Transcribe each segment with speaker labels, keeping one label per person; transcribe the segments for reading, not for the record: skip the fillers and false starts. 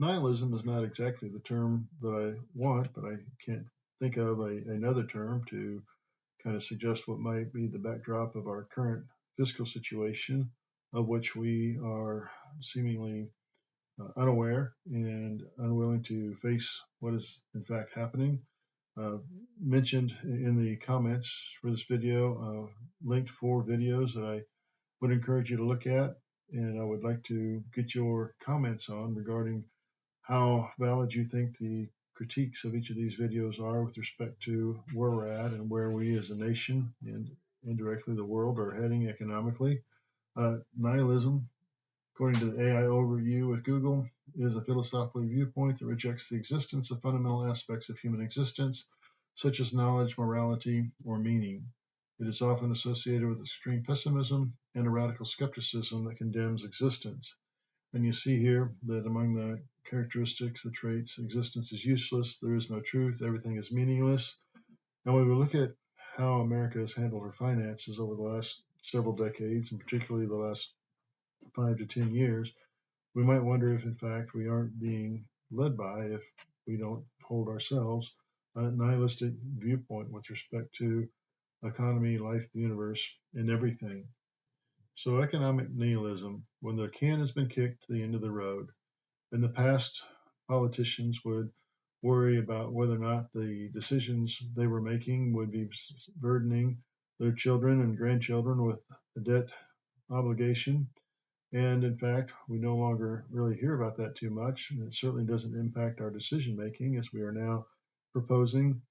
Speaker 1: Nihilism is not exactly the term that I want, but I can't think of another term to kind of suggest what might be the backdrop of our current fiscal situation, of which we are seemingly unaware and unwilling to face what is in fact happening. Uh, Mentioned in the comments for this video, linked 4 videos that I would encourage you to look at, and I would like to get your comments on regarding how valid you think the critiques of each of these videos are with respect to where we're at and where we as a nation and indirectly the world are heading economically. Nihilism, according to the AI overview with Google, is a philosophical viewpoint that rejects the existence of fundamental aspects of human existence, such as knowledge, morality, or meaning. It is often associated with extreme pessimism and a radical skepticism that condemns existence. And you see here that among the characteristics, the traits, existence is useless, there is no truth, everything is meaningless. And when we look at how America has handled her finances over the last several decades, and particularly the last 5 to 10 years, we might wonder if, in fact, we aren't being led by, if we don't hold ourselves, a nihilistic viewpoint with respect to economy, life, the universe, and everything. So, economic nihilism, when the can has been kicked to the end of the road. In the past, politicians would worry about whether or not the decisions they were making would be burdening their children and grandchildren with a debt obligation. And in fact, we no longer really hear about that too much. And it certainly doesn't impact our decision making, as we are now proposing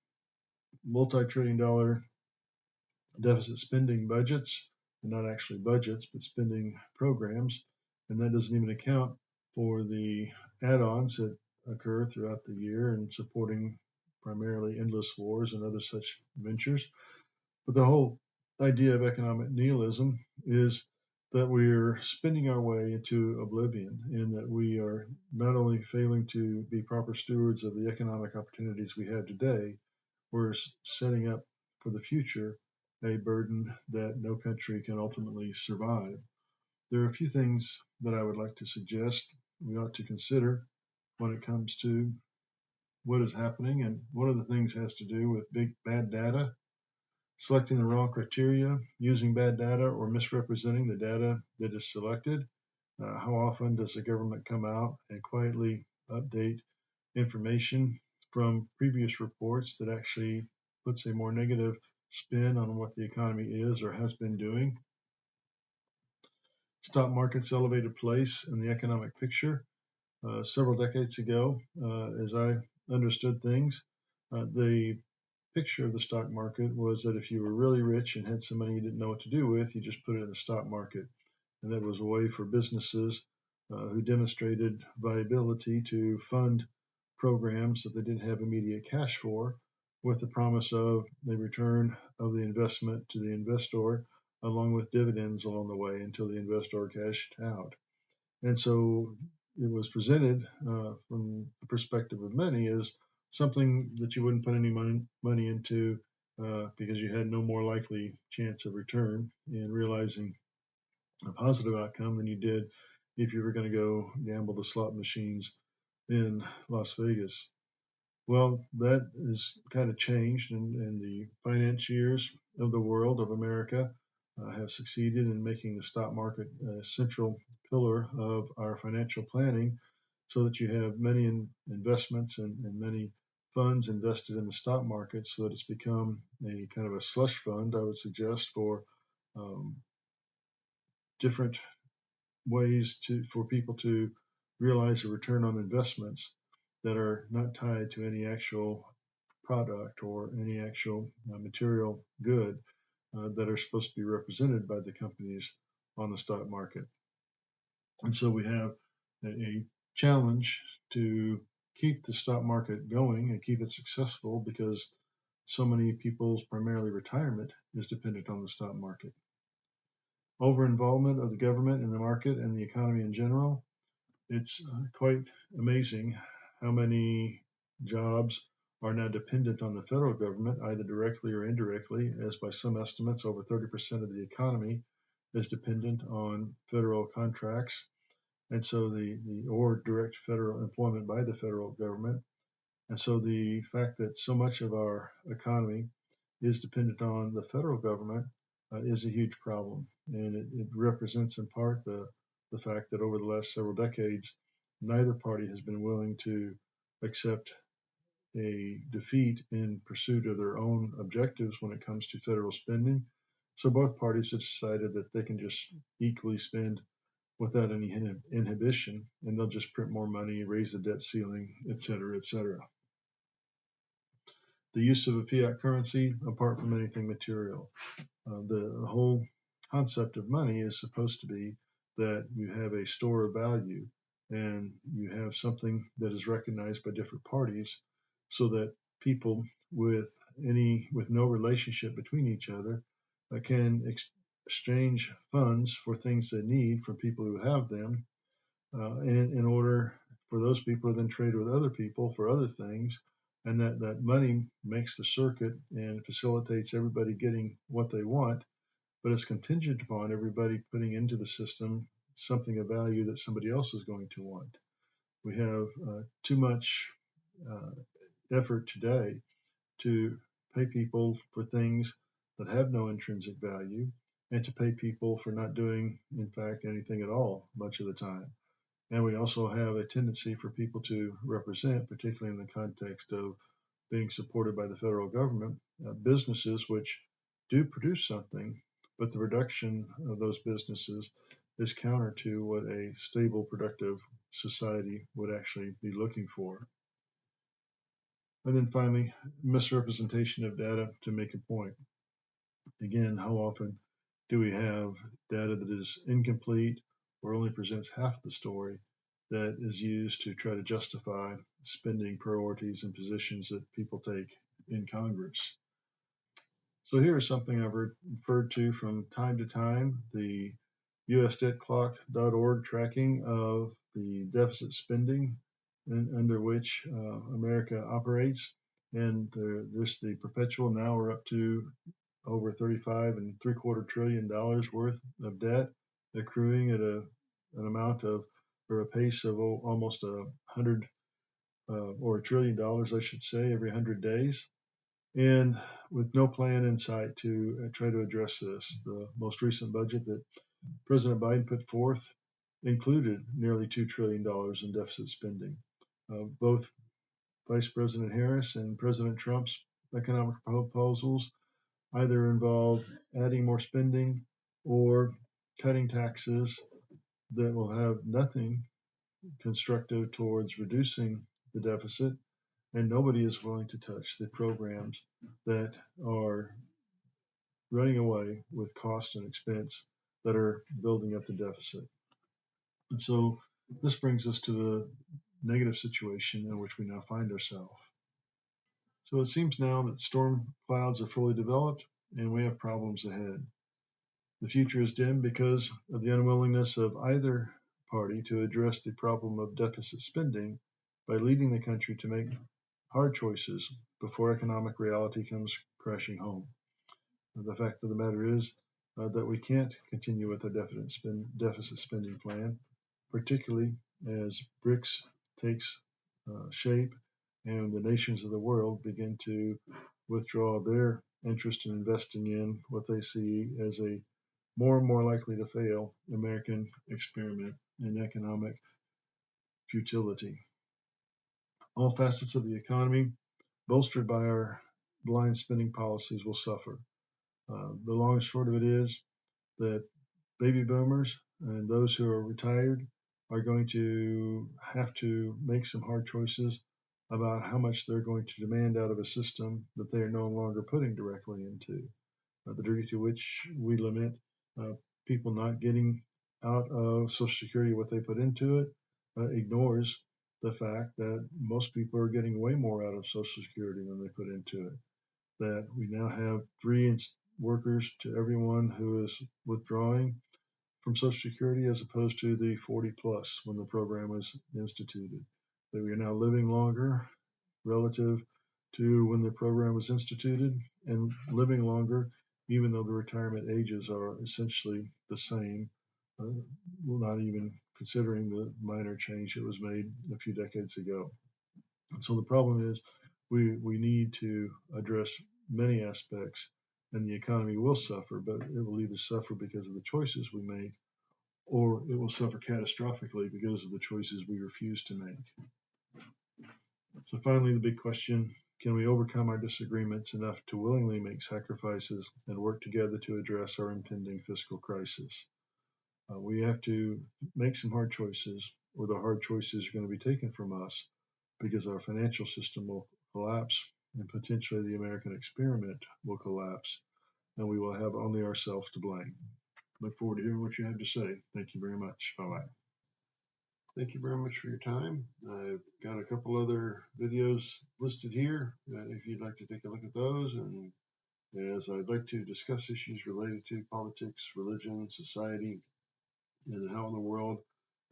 Speaker 1: multi-trillion-dollar deficit spending budgets, and not actually budgets, but spending programs. And that doesn't even account for the add-ons that occur throughout the year in supporting primarily endless wars and other such ventures. But the whole idea of economic nihilism is that we're spending our way into oblivion, and that we are not only failing to be proper stewards of the economic opportunities we have today, we're setting up for the future a burden that no country can ultimately survive. There are a few things that I would like to suggest we ought to consider when it comes to what is happening, and one of the things has to do with big bad data, selecting the wrong criteria, using bad data, or misrepresenting the data that is selected. How often does the government come out and quietly update information from previous reports that actually puts a more negative spin on what the economy is or has been doing? Stock market's elevated place in the economic picture. Several decades ago, as I understood things, the picture of the stock market was that if you were really rich and had some money you didn't know what to do with, you just put it in the stock market. And that was a way for businesses who demonstrated viability to fund programs that they didn't have immediate cash for, with the promise of the return of the investment to the investor, along with dividends along the way until the investor cashed out. And so it was presented from the perspective of many as something that you wouldn't put any money into because you had no more likely chance of return in realizing a positive outcome than you did if you were going to go gamble the slot machines in Las Vegas. Well, that has kind of changed, and the financiers of the world of America have succeeded in making the stock market a central pillar of our financial planning, so that you have many investments and many funds invested in the stock market, so that it's become a kind of a slush fund, I would suggest, for um, different ways for people to realize a return on investments that are not tied to any actual product or any actual material good that are supposed to be represented by the companies on the stock market. And so we have a challenge to keep the stock market going and keep it successful, because so many people's primarily retirement is dependent on the stock market. Over involvement of the government in the market and the economy in general. It's quite amazing how many jobs are now dependent on the federal government, either directly or indirectly, as by some estimates, over 30% of the economy is dependent on federal contracts. and so or direct federal employment by the federal government. And so the fact that so much of our economy is dependent on the federal government is a huge problem. And it represents in part the fact that over the last several decades, neither party has been willing to accept a defeat in pursuit of their own objectives when it comes to federal spending. So both parties have decided that they can just equally spend without any inhibition, and they'll just print more money, raise the debt ceiling, et cetera, et cetera. The use of a fiat currency, apart from anything material, the whole concept of money is supposed to be that you have a store of value and you have something that is recognized by different parties so that people with no relationship between each other can exchange funds for things they need from people who have them in order for those people to then trade with other people for other things. And that money makes the circuit and facilitates everybody getting what they want, but it's contingent upon everybody putting into the system something of value that somebody else is going to want. We have too much effort today to pay people for things that have no intrinsic value and to pay people for not doing, in fact, anything at all much of the time. And we also have a tendency for people to represent, particularly in the context of being supported by the federal government, businesses which do produce something, but the reduction of those businesses is counter to what a stable, productive society would actually be looking for. And then finally, misrepresentation of data to make a point. Again, how often do we have data that is incomplete or only presents half the story that is used to try to justify spending priorities and positions that people take in Congress? So here is something I've referred to from time to time, the USDebtClock.org tracking of the deficit spending under which America operates. And there's the perpetual, now we're up to over 35 and three-quarter trillion dollars worth of debt accruing at an amount of, or a pace of almost 100 or $1 trillion, I should say, every 100 days. And with no plan in sight to try to address this. The most recent budget that President Biden put forth included nearly $2 trillion in deficit spending. Both Vice President Harris and President Trump's economic proposals either involve adding more spending or cutting taxes that will have nothing constructive towards reducing the deficit, and nobody is willing to touch the programs that are running away with cost and expense that are building up the deficit. And so this brings us to the negative situation in which we now find ourselves. So it seems now that storm clouds are fully developed and we have problems ahead. The future is dim because of the unwillingness of either party to address the problem of deficit spending by leading the country to make hard choices before economic reality comes crashing home. The fact of the matter is that we can't continue with a deficit spending plan, particularly as BRICS takes shape and the nations of the world begin to withdraw their interest in investing in what they see as a more and more likely to fail American experiment in economic futility. All facets of the economy, bolstered by our blind spending policies, will suffer. The long and short of it is that baby boomers and those who are retired are going to have to make some hard choices about how much they're going to demand out of a system that they are no longer putting directly into. The degree to which we limit uh, people not getting out of Social Security what they put into it ignores the fact that most people are getting way more out of Social Security than they put into it. That we now have three workers to everyone who is withdrawing from Social Security as opposed to the 40 plus when the program was instituted. That we are now living longer relative to when the program was instituted and living longer, even though the retirement ages are essentially the same not even considering the minor change that was made a few decades ago. And so the problem is we need to address many aspects, and the economy will suffer, but it will either suffer because of the choices we make, or it will suffer catastrophically because of the choices we refuse to make. So finally, the big question: can we overcome our disagreements enough to willingly make sacrifices and work together to address our impending fiscal crisis? We have to make some hard choices, or the hard choices are going to be taken from us because our financial system will collapse and potentially the American experiment will collapse, and we will have only ourselves to blame. Look forward to hearing what you have to say. Thank you very much. Bye bye. Thank you very much for your time. I've got a couple other videos listed here if you'd like to take a look at those. And as I'd like to discuss issues related to politics, religion, society, and how in the world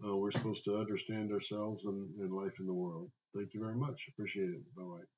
Speaker 1: we're supposed to understand ourselves and life in the world. Thank you very much. Appreciate it. Bye bye.